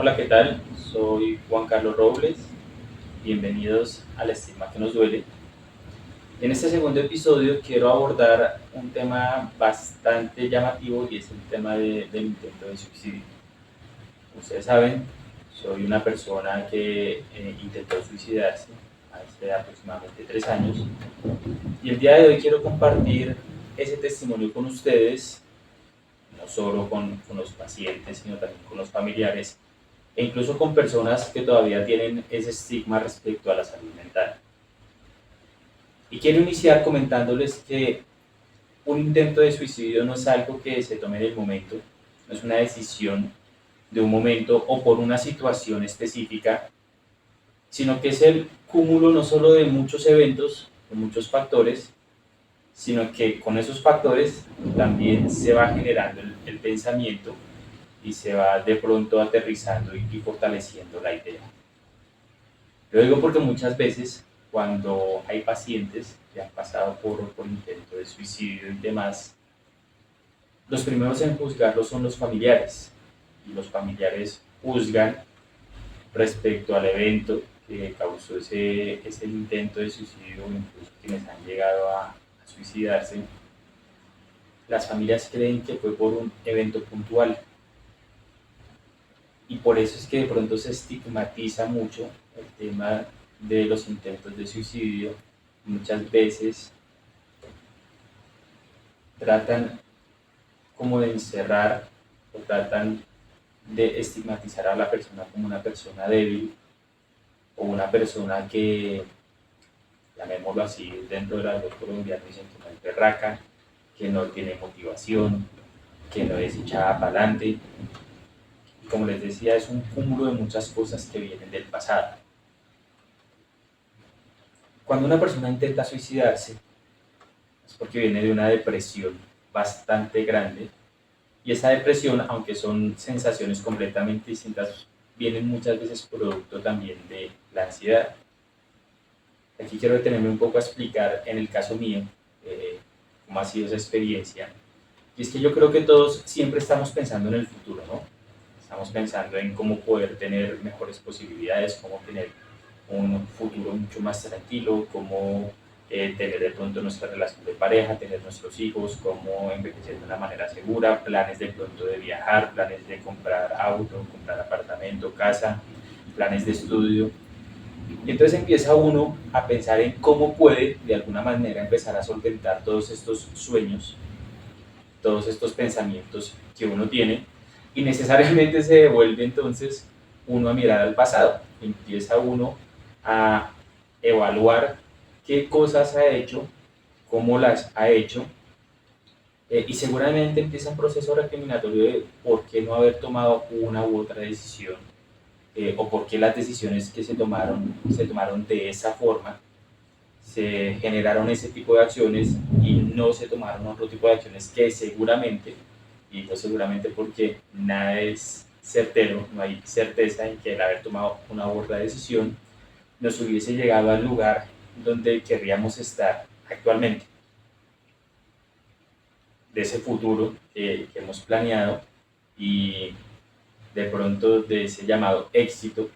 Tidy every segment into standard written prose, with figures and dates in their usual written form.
Hola, ¿qué tal? Soy Juan Carlos Robles. Bienvenidos al Estigma que nos duele. En este segundo episodio quiero abordar un tema bastante llamativo y es el tema del intento de suicidio. Ustedes saben, soy una persona que intentó suicidarse hace aproximadamente 3 años y el día de hoy quiero compartir ese testimonio con ustedes, no solo con los pacientes, sino también con los familiares e incluso con personas que todavía tienen ese estigma respecto a la salud mental. Y quiero iniciar comentándoles que un intento de suicidio no es algo que se tome en el momento, no es una decisión de un momento o por una situación específica, sino que es el cúmulo no solo de muchos eventos, de muchos factores, sino que con esos factores también se va generando el pensamiento y se va de pronto aterrizando y fortaleciendo la idea. Lo digo porque muchas veces cuando hay pacientes que han pasado por intento de suicidio y demás, los primeros en juzgarlo son los familiares. Y los familiares juzgan respecto al evento que causó ese intento de suicidio, incluso quienes han llegado a suicidarse. Las familias creen que fue por un evento puntual. Y por eso es que de pronto se estigmatiza mucho el tema de los intentos de suicidio. Muchas veces tratan como de encerrar o tratan de estigmatizar a la persona como una persona débil o una persona que, llamémoslo así, dentro de la voz colombiana dicen que no es berraca, que no tiene motivación, que no es echada para adelante. Y como les decía, es un cúmulo de muchas cosas que vienen del pasado. Cuando una persona intenta suicidarse, es porque viene de una depresión bastante grande. Y esa depresión, aunque son sensaciones completamente distintas, vienen muchas veces producto también de la ansiedad. Aquí quiero detenerme un poco a explicar en el caso mío cómo ha sido esa experiencia. Y es que yo creo que todos siempre estamos pensando en el futuro, ¿no? Estamos pensando en cómo poder tener mejores posibilidades, cómo tener un futuro mucho más tranquilo, cómo tener de pronto nuestra relación de pareja, tener nuestros hijos, cómo envejecer de una manera segura, planes de pronto de viajar, planes de comprar auto, comprar apartamento, casa, planes de estudio. Y entonces empieza uno a pensar en cómo puede de alguna manera empezar a solventar todos estos sueños, todos estos pensamientos que uno tiene y necesariamente se devuelve entonces uno a mirar al pasado. Empieza uno a evaluar qué cosas ha hecho, cómo las ha hecho, y seguramente empieza un proceso recriminatorio de por qué no haber tomado una u otra decisión, o por qué las decisiones que se tomaron de esa forma, se generaron ese tipo de acciones y no se tomaron otro tipo de acciones que seguramente, y digo seguramente porque nada es certero, no hay certeza en que el haber tomado una u otra decisión nos hubiese llegado al lugar donde querríamos estar actualmente, de ese futuro que hemos planeado y de pronto de ese llamado éxito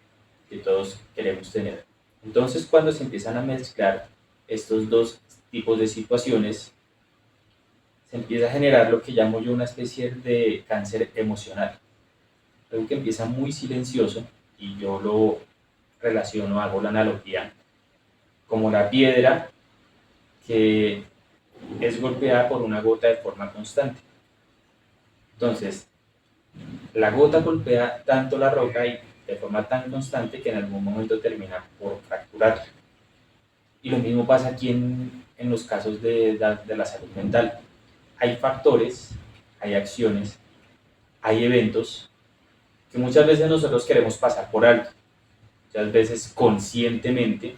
que todos queremos tener. Entonces, cuando se empiezan a mezclar estos dos tipos de situaciones, se empieza a generar lo que llamo yo una especie de cáncer emocional. Algo que empieza muy silencioso y yo lo relaciono, hago la analogía, como la piedra que es golpeada por una gota de forma constante. Entonces, la gota golpea tanto la roca y de forma tan constante que en algún momento termina por fracturarla. Y lo mismo pasa aquí en los casos de la salud mental. Hay factores, hay acciones, hay eventos que muchas veces nosotros queremos pasar por alto. Muchas veces conscientemente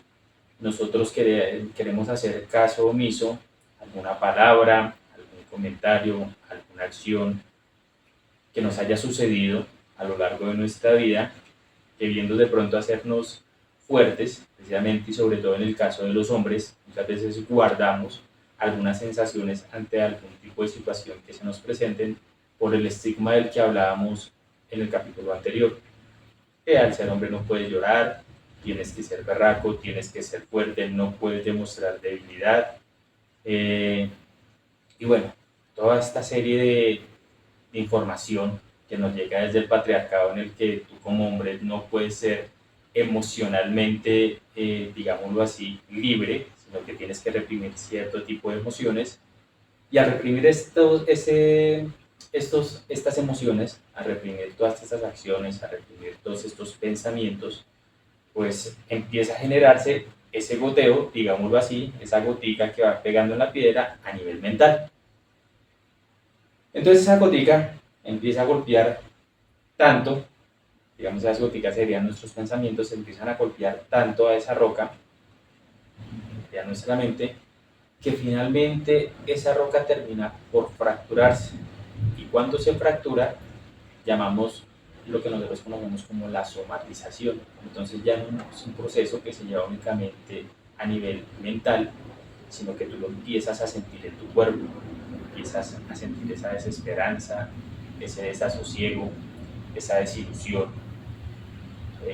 nosotros queremos hacer caso omiso a alguna palabra, algún comentario, alguna acción que nos haya sucedido a lo largo de nuestra vida, queriendo de pronto hacernos fuertes, precisamente y sobre todo en el caso de los hombres, muchas veces guardamos algunas sensaciones ante algún tipo de situación que se nos presenten por el estigma del que hablábamos en el capítulo anterior. que al ser hombre no puedes llorar, tienes que ser berraco, tienes que ser fuerte, no puedes demostrar debilidad. Eh, y bueno, toda esta serie de información que nos llega desde el patriarcado en el que tú como hombre no puedes ser emocionalmente, digámoslo así, libre, sino que tienes que reprimir cierto tipo de emociones. Y al reprimir estas emociones, a reprimir todas estas acciones, a reprimir todos estos pensamientos, pues empieza a generarse ese goteo, digámoslo así, esa gotica que va pegando en la piedra a nivel mental. Entonces esa gotica empieza a golpear tanto, digamos esas goticas serían nuestros pensamientos, empiezan a golpear tanto a esa roca, a nuestra mente, que finalmente esa roca termina por fracturarse. Y cuando se fractura, llamamos lo que nosotros conocemos como la somatización. Entonces ya no es un proceso que se lleva únicamente a nivel mental, sino que tú lo empiezas a sentir en tu cuerpo, empiezas a sentir esa desesperanza, ese desasosiego, esa desilusión,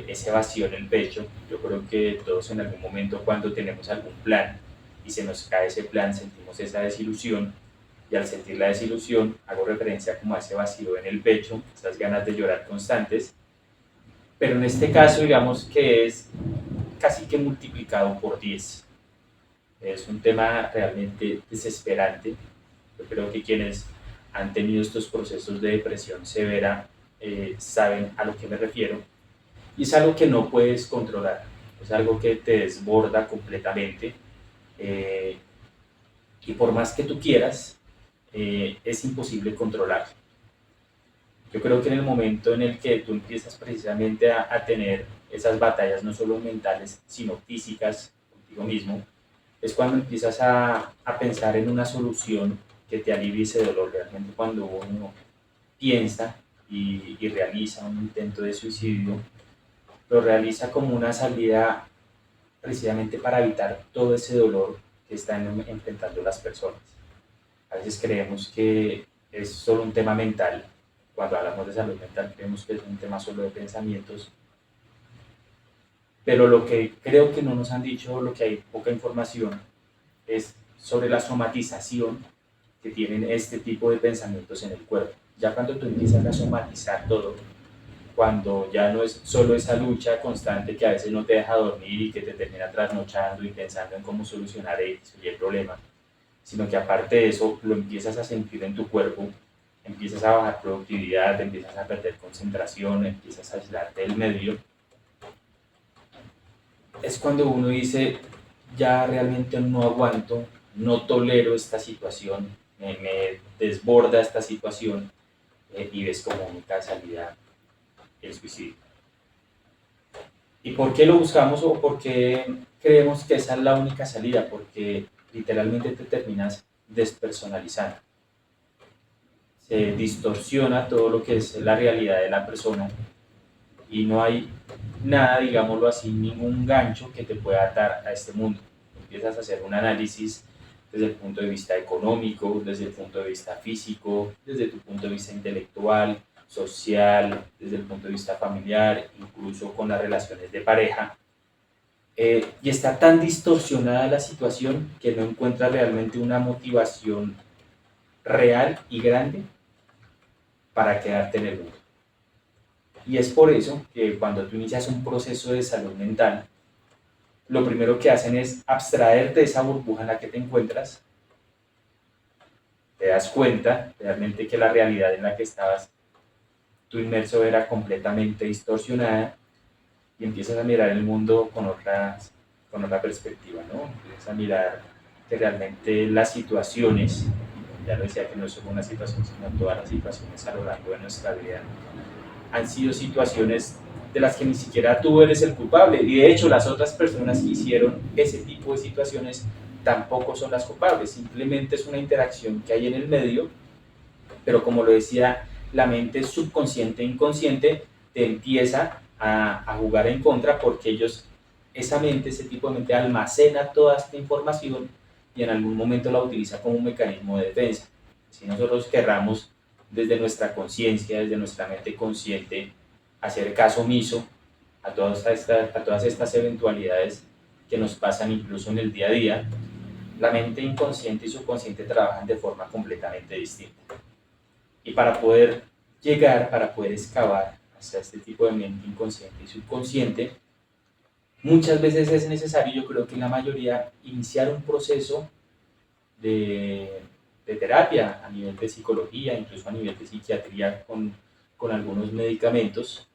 ese vacío en el pecho. Yo creo que todos en algún momento cuando tenemos algún plan y se nos cae ese plan sentimos esa desilusión, y al sentir la desilusión hago referencia como a ese vacío en el pecho, esas ganas de llorar constantes, pero en este caso digamos que es casi que multiplicado por 10. Es un tema realmente desesperante. Yo creo que quienes han tenido estos procesos de depresión severa saben a lo que me refiero, y es algo que no puedes controlar, es algo que te desborda completamente, eh, y por más que tú quieras, es imposible controlar. Yo creo que en el momento en el que tú empiezas precisamente a tener esas batallas no solo mentales, sino físicas contigo mismo, es cuando empiezas a pensar en una solución que te alivie ese dolor. Realmente cuando uno piensa y realiza un intento de suicidio, lo realiza como una salida precisamente para evitar todo ese dolor que están enfrentando las personas. A veces creemos que es solo un tema mental. Cuando hablamos de salud mental creemos que es un tema solo de pensamientos, pero lo que creo que no nos han dicho, lo que hay poca información, es sobre la somatización que tienen este tipo de pensamientos en el cuerpo. Ya cuando tú empiezas a somatizar todo, cuando ya no es solo esa lucha constante que a veces no te deja dormir y que te termina trasnochando y pensando en cómo solucionar X o Y el problema, sino que aparte de eso lo empiezas a sentir en tu cuerpo, empiezas a bajar productividad, empiezas a perder concentración, empiezas a aislarte del medio, es cuando uno dice, ya realmente no aguanto, no tolero esta situación, me desborda esta situación, y ves como única salida el suicidio. ¿Y por qué lo buscamos o por qué creemos que esa es la única salida? Porque literalmente te terminas despersonalizando. Se distorsiona todo lo que es la realidad de la persona y no hay nada, digámoslo así, ningún gancho que te pueda atar a este mundo. Empiezas a hacer un análisis desde el punto de vista económico, desde el punto de vista físico, desde tu punto de vista intelectual, social, desde el punto de vista familiar, incluso con las relaciones de pareja. Y está tan distorsionada la situación que no encuentras realmente una motivación real y grande para quedarte en el mundo. Y es por eso que cuando tú inicias un proceso de salud mental, lo primero que hacen es abstraerte de esa burbuja en la que te encuentras, te das cuenta realmente que la realidad en la que estabas tú inmerso era completamente distorsionada y empiezas a mirar el mundo con otra perspectiva, ¿no? Empiezas a mirar que realmente las situaciones, ya lo decía que no es solo una situación, sino todas las situaciones a lo largo de nuestra vida, han sido situaciones de las que ni siquiera tú eres el culpable, y de hecho las otras personas que hicieron ese tipo de situaciones tampoco son las culpables, simplemente es una interacción que hay en el medio, pero como lo decía, la mente subconsciente e inconsciente te empieza a jugar en contra porque esa mente, ese tipo de mente almacena toda esta información y en algún momento la utiliza como un mecanismo de defensa. Si nosotros querramos desde nuestra conciencia, desde nuestra mente consciente, hacer caso omiso a todas estas eventualidades que nos pasan incluso en el día a día, la mente inconsciente y subconsciente trabajan de forma completamente distinta. Y para poder excavar hacia este tipo de mente inconsciente y subconsciente, muchas veces es necesario, yo creo que en la mayoría, iniciar un proceso de, de terapia a nivel de psicología, incluso a nivel de psiquiatría con algunos medicamentos,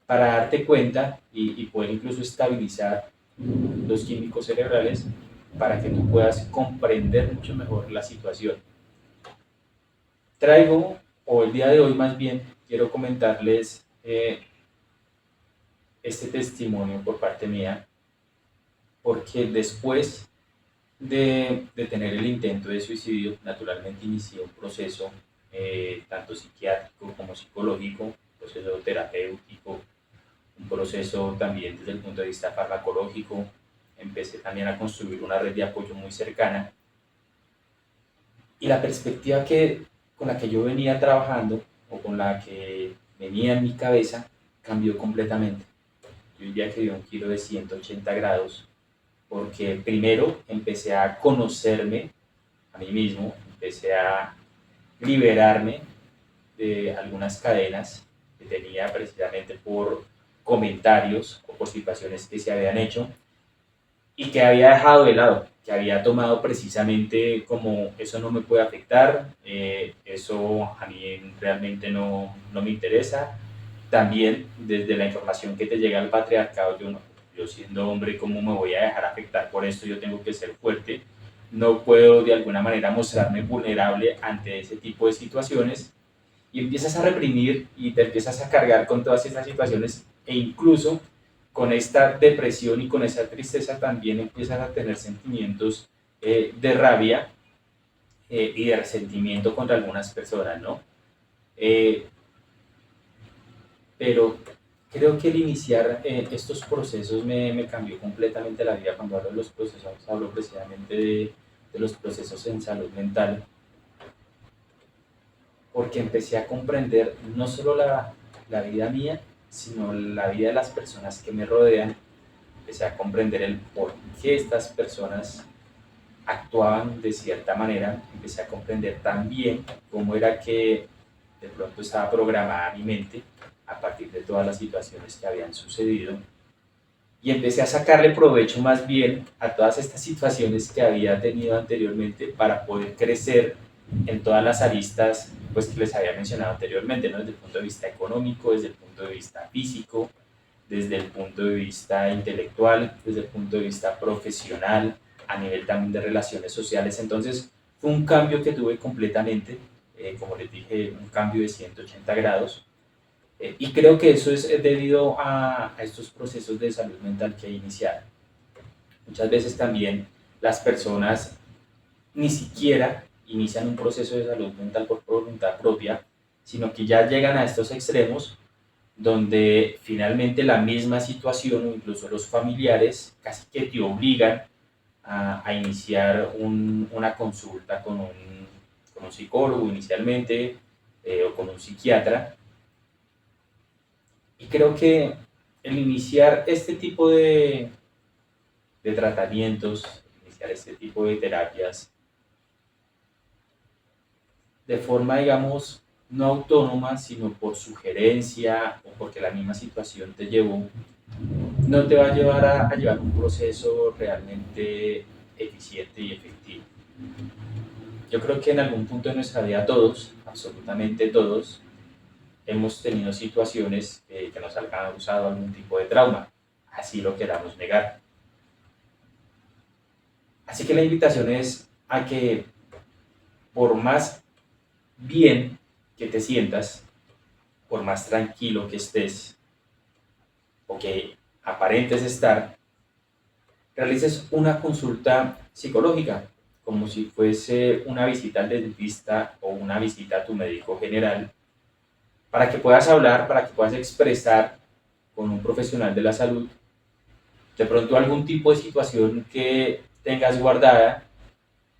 para darte cuenta y poder incluso estabilizar los químicos cerebrales para que tú puedas comprender mucho mejor la situación. Traigo, o el día de hoy más bien, quiero comentarles este testimonio por parte mía, porque después de tener el intento de suicidio, naturalmente inicié un proceso tanto psiquiátrico como psicológico, un proceso terapéutico, un proceso también desde el punto de vista farmacológico. Empecé también a construir una red de apoyo muy cercana y la perspectiva con la que yo venía trabajando o con la que venía en mi cabeza cambió completamente. Yo diría que dio un giro de 180 grados porque primero empecé a conocerme a mí mismo, empecé a liberarme de algunas cadenas que tenía precisamente por comentarios o por situaciones que se habían hecho y que había dejado de lado, que había tomado precisamente como eso no me puede afectar, eso a mí realmente no me interesa. También desde la información que te llega al patriarcado, yo siendo hombre, ¿cómo me voy a dejar afectar por esto? Yo tengo que ser fuerte, no puedo de alguna manera mostrarme vulnerable ante ese tipo de situaciones y empiezas a reprimir y te empiezas a cargar con todas estas situaciones e incluso con esta depresión y con esa tristeza también empiezas a tener sentimientos de rabia y de resentimiento contra algunas personas, ¿no? Eh, pero creo que el iniciar estos procesos me cambió completamente la vida. Cuando hablo de los procesos, hablo precisamente de los procesos en salud mental, porque empecé a comprender no solo la vida mía, sino la vida de las personas que me rodean. Empecé a comprender el por qué estas personas actuaban de cierta manera. Empecé a comprender también cómo era que de pronto estaba programada mi mente a partir de todas las situaciones que habían sucedido. Y empecé a sacarle provecho más bien a todas estas situaciones que había tenido anteriormente para poder crecer en todas las aristas pues, que les había mencionado anteriormente, ¿no? Desde el punto de vista económico, desde el punto de vista físico, desde el punto de vista intelectual, desde el punto de vista profesional, a nivel también de relaciones sociales. Entonces fue un cambio que tuve completamente, como les dije, un cambio de 180 grados. Y creo que eso es debido a estos procesos de salud mental que he iniciado. Muchas veces también las personas ni siquiera inician un proceso de salud mental por voluntad propia, sino que ya llegan a estos extremos donde finalmente la misma situación o incluso los familiares casi que te obligan a iniciar una consulta con un psicólogo inicialmente o con un psiquiatra. Y creo que el iniciar este tipo de tratamientos, iniciar este tipo de terapias de forma, digamos, no autónoma, sino por sugerencia o porque la misma situación te llevó, no te va a llevar a llevar un proceso realmente eficiente y efectivo. Yo creo que en algún punto de nuestra vida todos, absolutamente todos, hemos tenido situaciones que nos han causado algún tipo de trauma, así lo queramos negar. Así que la invitación es a que por más bien que te sientas, por más tranquilo que estés o que aparentes estar, realices una consulta psicológica, como si fuese una visita al dentista o una visita a tu médico general, para que puedas hablar, para que puedas expresar con un profesional de la salud de pronto algún tipo de situación que tengas guardada,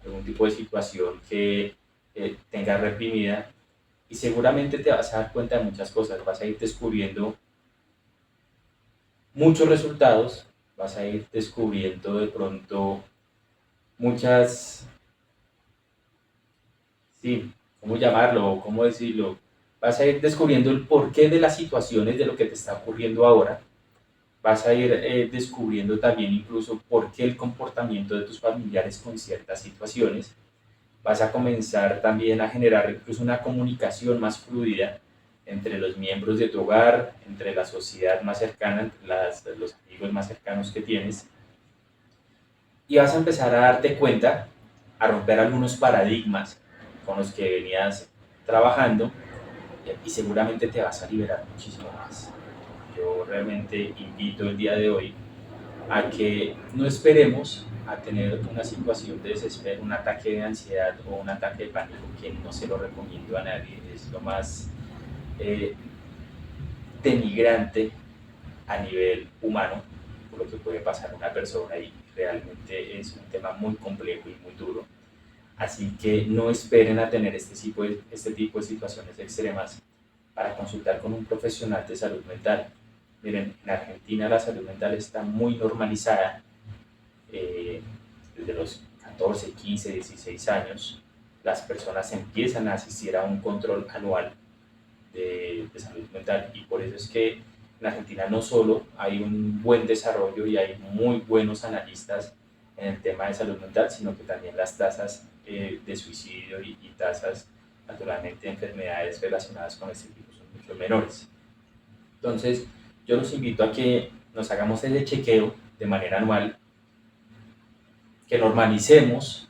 algún tipo de situación que tengas reprimida y seguramente te vas a dar cuenta de muchas cosas, vas a ir descubriendo muchos resultados, vas a ir descubriendo de pronto muchas, sí, ¿cómo llamarlo? ¿Cómo decirlo? Vas a ir descubriendo el porqué de las situaciones de lo que te está ocurriendo ahora. Vas a ir descubriendo también incluso por qué el comportamiento de tus familiares con ciertas situaciones. Vas a comenzar también a generar incluso una comunicación más fluida entre los miembros de tu hogar, entre la sociedad más cercana, entre los amigos más cercanos que tienes. Y vas a empezar a darte cuenta, a romper algunos paradigmas con los que venías trabajando y seguramente te vas a liberar muchísimo más. Yo realmente invito el día de hoy a que no esperemos a tener una situación de desespero, un ataque de ansiedad o un ataque de pánico, que no se lo recomiendo a nadie. Es lo más eh, denigrante a nivel humano por lo que puede pasar a una persona y realmente es un tema muy complejo y muy duro. Así que no esperen a tener este tipo de situaciones extremas para consultar con un profesional de salud mental. Miren, en Argentina la salud mental está muy normalizada eh, desde los 14, 15, 16 años. Las personas empiezan a asistir a un control anual de salud mental y por eso es que en Argentina no solo hay un buen desarrollo y hay muy buenos analistas en el tema de salud mental, sino que también las tasas de suicidio y tasas naturalmente de enfermedades relacionadas con este tipo son mucho menores. Entonces, yo los invito a que nos hagamos ese chequeo de manera anual, que normalicemos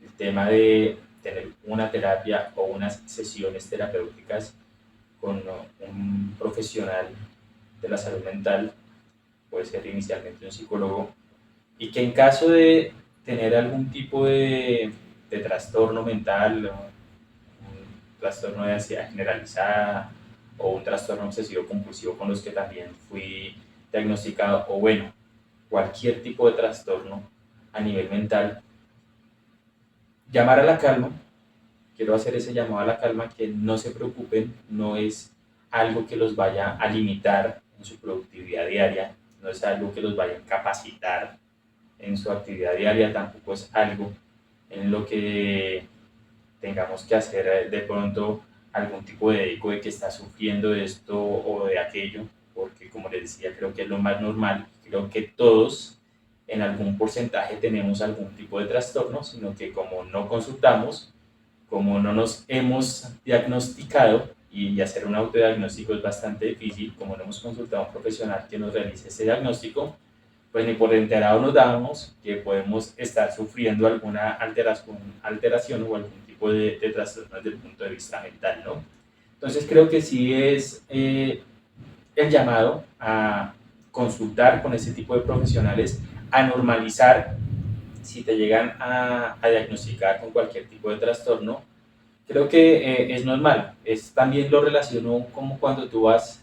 el tema de tener una terapia o unas sesiones terapéuticas con un profesional de la salud mental, puede ser inicialmente un psicólogo, y que en caso de tener algún tipo de trastorno mental, un trastorno de ansiedad generalizada o un trastorno obsesivo compulsivo con los que también fui diagnosticado, o bueno, cualquier tipo de trastorno a nivel mental, llamar a la calma. Quiero hacer ese llamado a la calma, que no se preocupen, no es algo que los vaya a limitar en su productividad diaria, no es algo que los vaya a capacitar en su actividad diaria, tampoco es algo en lo que tengamos que hacer de pronto algún tipo de eco de que está sufriendo de esto o de aquello, porque como les decía, creo que es lo más normal, creo que todos en algún porcentaje tenemos algún tipo de trastorno, sino que como no consultamos, como no nos hemos diagnosticado, y hacer un autodiagnóstico es bastante difícil, como no hemos consultado a un profesional que nos realice ese diagnóstico, pues ni por enterado nos damos que podemos estar sufriendo alguna alteración o algún tipo de trastorno desde el punto de vista mental, ¿no? Entonces creo que sí es el llamado a consultar con ese tipo de profesionales, a normalizar si te llegan a diagnosticar con cualquier tipo de trastorno. Creo que es normal. También lo relaciono como cuando tú vas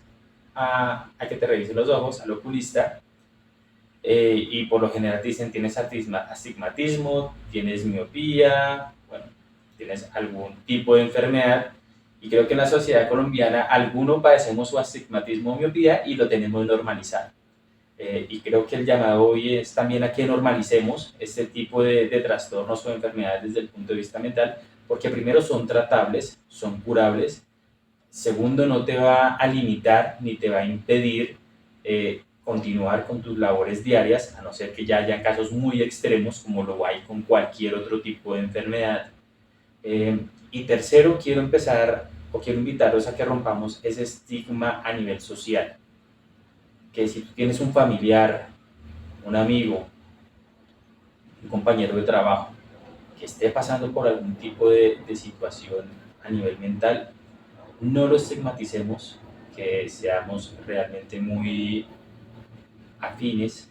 a que te revisen los ojos, al oculista, y por lo general te dicen tienes astigmatismo, tienes miopía, bueno, tienes algún tipo de enfermedad. Y creo que en la sociedad colombiana algunos padecemos su astigmatismo o miopía y lo tenemos normalizado. Y creo que el llamado hoy es también a que normalicemos este tipo de trastornos o enfermedades desde el punto de vista mental, porque primero son tratables, son curables. Segundo, no te va a limitar ni te va a impedir continuar con tus labores diarias, a no ser que ya hayan casos muy extremos, como lo hay con cualquier otro tipo de enfermedad. Y tercero, quiero empezar o quiero invitarlos a que rompamos ese estigma a nivel social, que si tú tienes un familiar, un amigo, un compañero de trabajo que esté pasando por algún tipo de situación a nivel mental, no lo estigmaticemos, que seamos realmente muy afines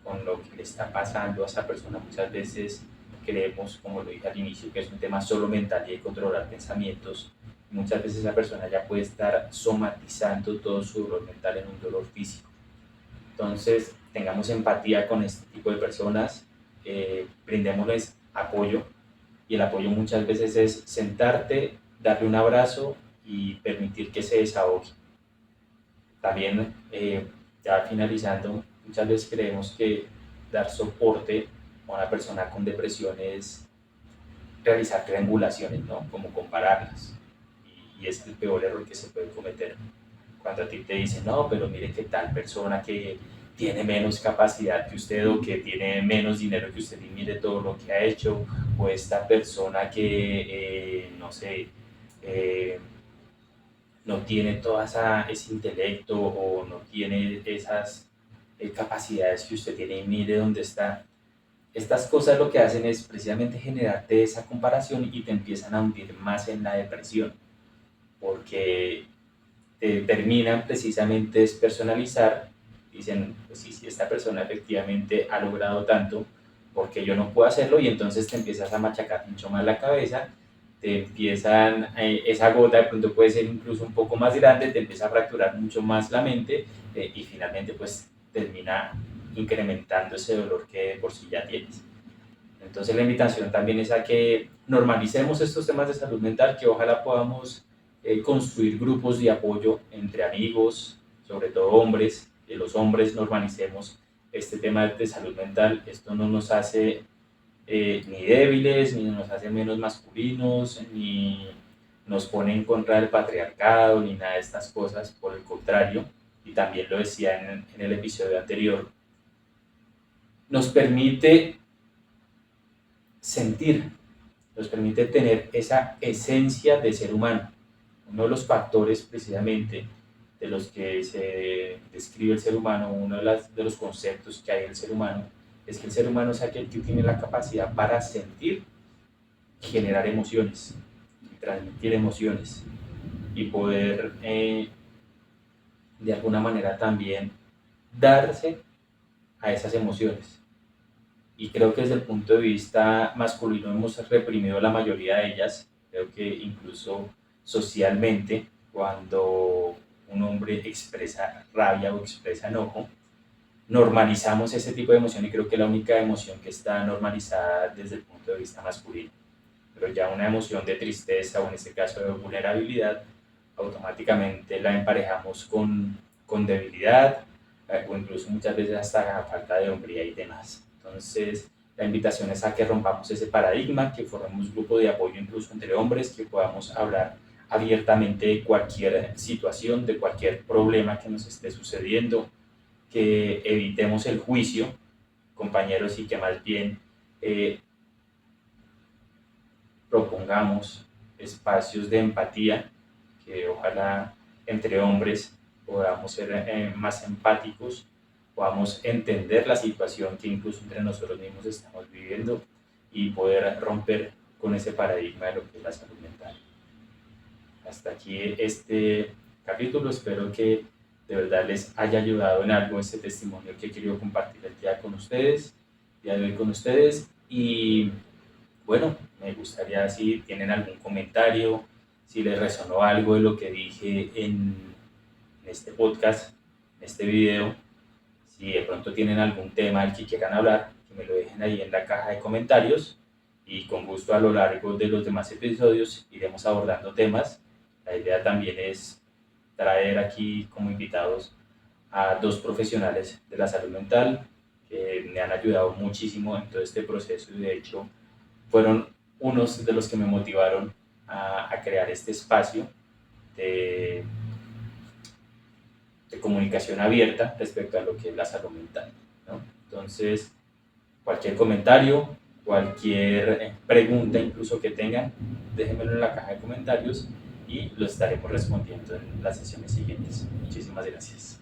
con lo que le está pasando a esa persona. Muchas veces creemos, como lo dije al inicio, que es un tema solo mental y de controlar pensamientos. Muchas veces esa persona ya puede estar somatizando todo su dolor mental en un dolor físico. Entonces, tengamos empatía con este tipo de personas, brindémosles apoyo, y el apoyo muchas veces es sentarte, darle un abrazo y permitir que se desahogue. También Ya finalizando, muchas veces creemos que dar soporte a una persona con depresión es realizar triangulaciones, ¿no? Como compararlas. Y es el peor error que se puede cometer. Cuando a ti te dicen, no, pero mire que tal persona que tiene menos capacidad que usted o que tiene menos dinero que usted y mire todo lo que ha hecho, o esta persona que, no sé, eh, no tiene todo ese intelecto o no tiene esas capacidades que usted tiene y mire dónde está. Estas cosas lo que hacen es precisamente generarte esa comparación y te empiezan a hundir más en la depresión, porque te terminan precisamente despersonalizar, dicen, pues sí, si esta persona efectivamente ha logrado tanto, porque yo no puedo hacerlo? Y entonces te empiezas a machacar mucho más la cabeza, te empiezan, esa gota de pronto puede ser incluso un poco más grande, te empieza a fracturar mucho más la mente y finalmente pues termina incrementando ese dolor que de por sí ya tienes. Entonces la invitación también es a que normalicemos estos temas de salud mental, que ojalá podamos construir grupos de apoyo entre amigos, sobre todo hombres, que los hombres normalicemos este tema de salud mental. Esto no nos hace ni débiles, ni nos hace menos masculinos, ni nos pone en contra del patriarcado, ni nada de estas cosas, por el contrario, y también lo decía en el episodio anterior, nos permite sentir, nos permite tener esa esencia de ser humano. Uno de los factores precisamente de los que se describe el ser humano, uno de los conceptos que hay del ser humano, es que el ser humano es aquel que tiene la capacidad para sentir, generar emociones, transmitir emociones y poder de alguna manera también darse a esas emociones. Y creo que desde el punto de vista masculino hemos reprimido la mayoría de ellas. Creo que incluso socialmente, cuando un hombre expresa rabia o expresa enojo, normalizamos ese tipo de emoción y creo que es la única emoción que está normalizada desde el punto de vista masculino. Pero ya una emoción de tristeza o en este caso de vulnerabilidad, automáticamente la emparejamos con debilidad o incluso muchas veces hasta falta de hombría y demás. Entonces, la invitación es a que rompamos ese paradigma, que formemos grupo de apoyo incluso entre hombres, que podamos hablar abiertamente de cualquier situación, de cualquier problema que nos esté sucediendo, que evitemos el juicio, compañeros, y que más bien propongamos espacios de empatía, que ojalá entre hombres podamos ser más empáticos, podamos entender la situación que incluso entre nosotros mismos estamos viviendo y poder romper con ese paradigma de lo que es la salud mental. Hasta aquí este capítulo, espero que de verdad les haya ayudado en algo este testimonio que he querido compartir el día con ustedes, día de hoy con ustedes. Y bueno, me gustaría si tienen algún comentario, si les resonó algo de lo que dije en este podcast, en este video, si de pronto tienen algún tema del que quieran hablar, que me lo dejen ahí en la caja de comentarios y con gusto a lo largo de los demás episodios iremos abordando temas. La idea también es traer aquí como invitados a dos profesionales de la salud mental que me han ayudado muchísimo en todo este proceso y de hecho fueron unos de los que me motivaron a crear este espacio de, de comunicación abierta respecto a lo que es la salud mental, ¿no? Entonces, cualquier comentario, cualquier pregunta incluso que tengan, déjenmelo en la caja de comentarios y lo estaremos respondiendo en las sesiones siguientes. Muchísimas gracias.